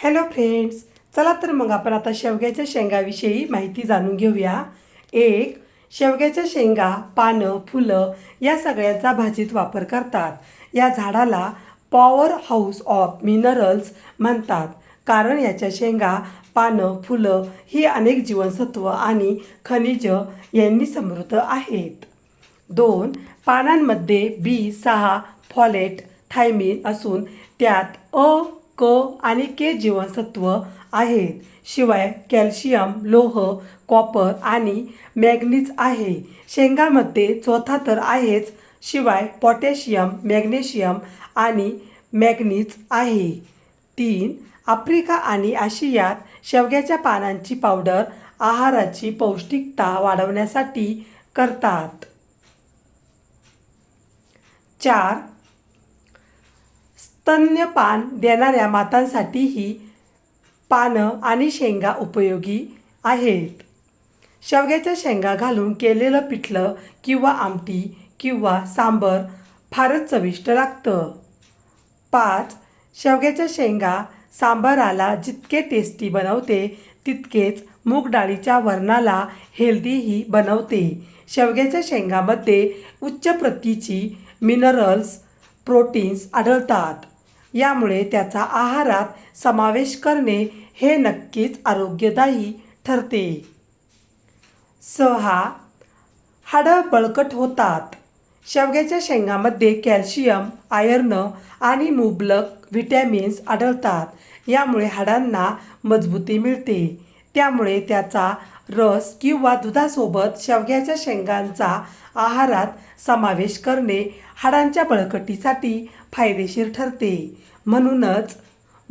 Hello friends, चला तर मग आपण आता शेवग्याच्या शेंगाविषयी माहिती जाणून घेऊया. एक, शेवग्याच्या शेंगा, पानं, फुलं या सगळ्यांचा भाजीत वापर करतात. या झाडाला पॉवर हाऊस ऑफ मिनरल्स म्हणतात, कारण याच्या शेंगा, पानं, फुलं ही अनेक जीवनसत्व आणि खनिज यांनी समृद्ध आहेत. 2, पानांमध्ये B6, फॉलेट, थायमिन असून त्यात अ, क आणि के जीवनसत्व आहेत. शिवाय कॅल्शियम, लोह, कॉपर आणि मॅग्नीज आहे. शेंगामध्ये चौथा तर आहेच, शिवाय पोटॅशियम, मॅग्नेशियम आणि मॅग्नीज आहे. 3, आफ्रिका आणि आशियात शेवग्याच्या पानांची पावडर आहाराची पौष्टिकता वाढवण्यासाठी करतात. 4, स्तन्यपान देणाऱ्या मातांसाठीही पानं आणि शेंगा उपयोगी आहेत. शेवग्याच्या शेंगा घालून केलेलं पिठलं किंवा आमटी किंवा सांबर फारच चविष्ट लागतं. 5, शेवग्याच्या शेंगा सांबाराला जितके टेस्टी बनवते तितकेच मूग डाळीच्या वरणाला हेल्दीही बनवते. शेवग्याच्या शेंगामध्ये उच्च प्रतीची मिनरल्स, प्रोटीन्स आढळतात. यामुळे त्याचा आहारात समावेश करणे हे नक्कीच आरोग्यदायी ठरते. 6, हाडं बळकट होतात. शेवग्याच्या शेंगामध्ये कॅल्शियम, आयर्न आणि मुबलक व्हिटॅमिन्स आढळतात. यामुळे हाडांना मजबूती मिळते. त्यामुळे त्याचा रस किंवा दुधासोबत शेवग्याच्या शेंगांचा आहारात समावेश करणे हाडांच्या बळकटीसाठी फायदेशीर ठरते. म्हणूनच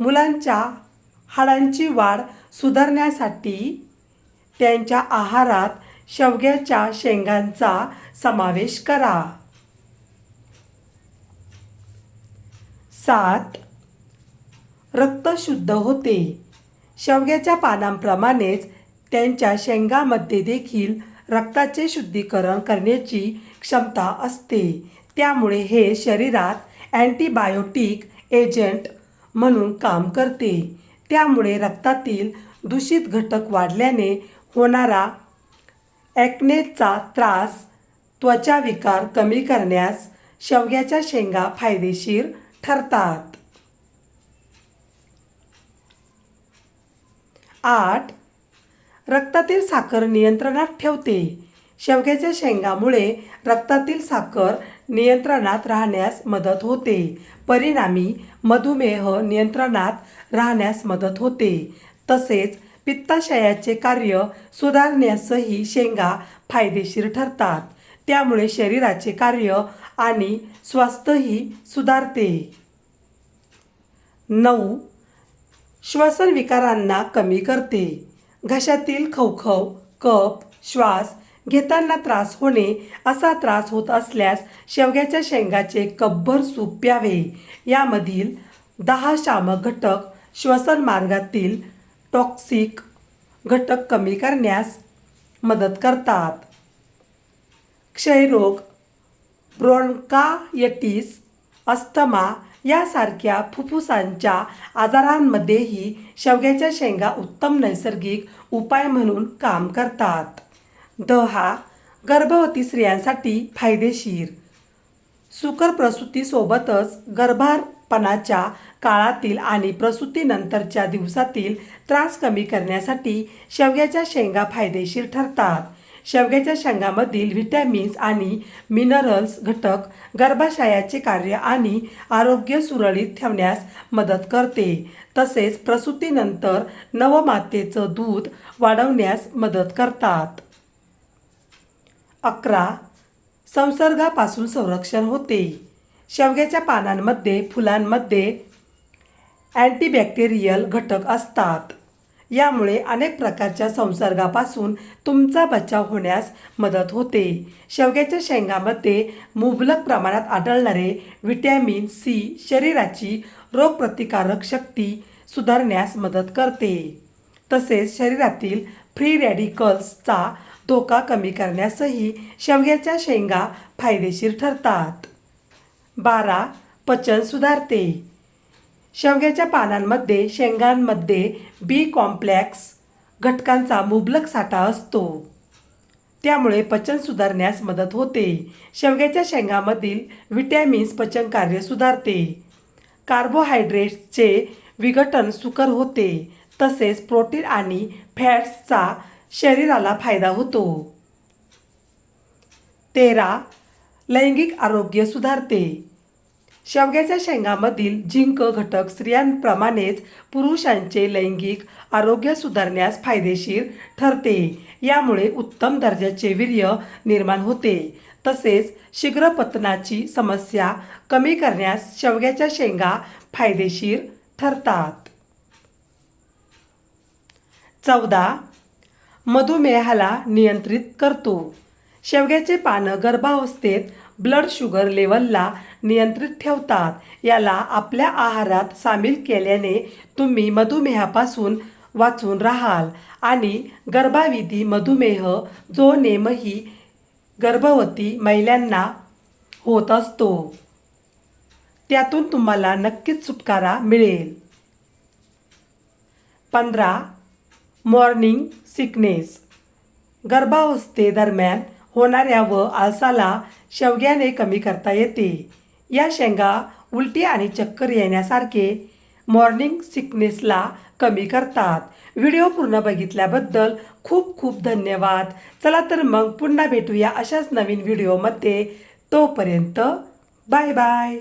मुलांच्या हाडांची वाढ सुधारण्यासाठी त्यांच्या आहारात शेवग्याच्या शेंगांचा समावेश करा. 7, रक्त शुद्ध होते. शेवग्याच्या पानांप्रमाणेच त्यांच्या शेंगामध्ये देखील रक्ताचे शुद्धीकरण करण्याची क्षमता असते. त्यामुळे हे शरीरात अँटीबायोटिक एजंट म्हणून काम करते. त्यामुळे रक्तातील दूषित घटक वाढल्याने होणारा ॲक्नेचा त्रास, त्वचा विकार कमी करण्यास शेवग्याच्या शेंगा फायदेशीर ठरतात. 8, रक्तातील साखर नियंत्रणात ठेवते. शेवग्याच्या शेंगामुळे रक्तातील साखर नियंत्रणात राहण्यास मदत होते. परिणामी मधुमेह नियंत्रणात राहण्यास मदत होते. तसेच पित्ताशयाचे कार्य सुधारण्यासही शेंगा फायदेशीर ठरतात. त्यामुळे शरीराचे कार्य आणि स्वास्थ्यही सुधारते. 9, श्वसन विकारांना कमी करते. घशातील खवखव, कफ, श्वास घेताना त्रास होणे असा त्रास होत असल्यास शेवग्याच्या शेंगाचे कपभर सूप प्यावे. यामधील 10 शामक घटक श्वसन मार्गातील टॉक्सिक घटक कमी करण्यास मदत करतात. क्षयरोग, ब्रोंकायटिस, अस्थमा यासारख्या फुफ्फुसांच्या आजारांमध्येही शेवग्याच्या शेंगा उत्तम नैसर्गिक उपाय म्हणून काम करतात. 10, गर्भवती स्त्रियांसाठी फायदेशीर. सुकर प्रसूतीसोबतच गर्भारपणाच्या काळातील आणि प्रसूतीनंतरच्या दिवसातील त्रास कमी करण्यासाठी शेवग्याच्या शेंगा फायदेशीर ठरतात. शेवग्याच्या शेंगामधील व्हिटॅमिन्स आणि मिनरल्स घटक गर्भाशयाचे कार्य आणि आरोग्य सुरळीत ठेवण्यास मदत करते. तसेच प्रसूतीनंतर नवमातेचं दूध वाढवण्यास मदत करतात. 11, संसर्गापासून संरक्षण होते. शेवग्याच्या पानांमध्ये, फुलांमध्ये अँटीबॅक्टेरियल घटक असतात. यामुळे अनेक प्रकारच्या संसर्गापासून तुमचा बचाव होण्यास मदत होते. शेवग्याच्या शेंगामध्ये मुबलक प्रमाणात आढळणारे व्हिटॅमिन सी शरीराची रोगप्रतिकारक शक्ती सुधारण्यास मदत करते. तसेच शरीरातील फ्री रॅडिकल्सचा धोका कमी करण्यासही शेवग्याच्या शेंगा फायदेशीर ठरतात. 12, पचन सुधारते. शेवग्याच्या पानांमध्ये शेंगांमध्ये बी कॉम्प्लेक्स घटकांचा मुबलक साठा असतो, त्यामुळे पचन सुधारण्यास मदत होते. शेवग्याच्या शेंगामधील विटॅमिन्स पचनकार्य सुधारते. कार्बोहायड्रेट्सचे विघटन सुकर होते, तसेच प्रोटीन आणि फॅट्सचा शरीराला फायदा होतो. 13. लैंगिक आरोग्य सुधारते. शेवग्याच्या शेंगामधील झिंक घटक स्त्रियांप्रमाणेच पुरुषांचे लैंगिक आरोग्य सुधारण्यास फायदेशीर ठरते. यामुळे उत्तम दर्जाचे वीर्य निर्माण होते. तसेच शीघ्रपतनाची समस्या कमी करण्यास शेवग्याच्या शेंगा फायदेशीर ठरतात. 14. मधुमेहाला नियंत्रित करतो. शेवग्याचे पानं गर्भावस्थेत ब्लड शुगर लेवलला नियंत्रित ठेवतात. याला आपल्या आहारात सामील केल्याने तुम्ही मधुमेहापासून वाचून राहाल आणि गर्भाविधी मधुमेह जो नेमही गर्भवती महिलांना होत असतो, त्यातून तुम्हाला नक्कीच सुटकारा मिळेल. 15. Morning sickness. गर्भावस्थेदरम्यान होणाऱ्या व आळसाला शेवग्याने कमी करता येते. या शेंगा उलटी आणि चक्कर येण्यासारखे मॉर्निंग सिकनेसला कमी करतात. व्हिडिओ पूर्ण बघितल्याबद्दल खूप खूप धन्यवाद. चला तर मग पुन्हा भेटूया अशाच नवीन व्हिडिओमध्ये. तोपर्यंत बाय बाय.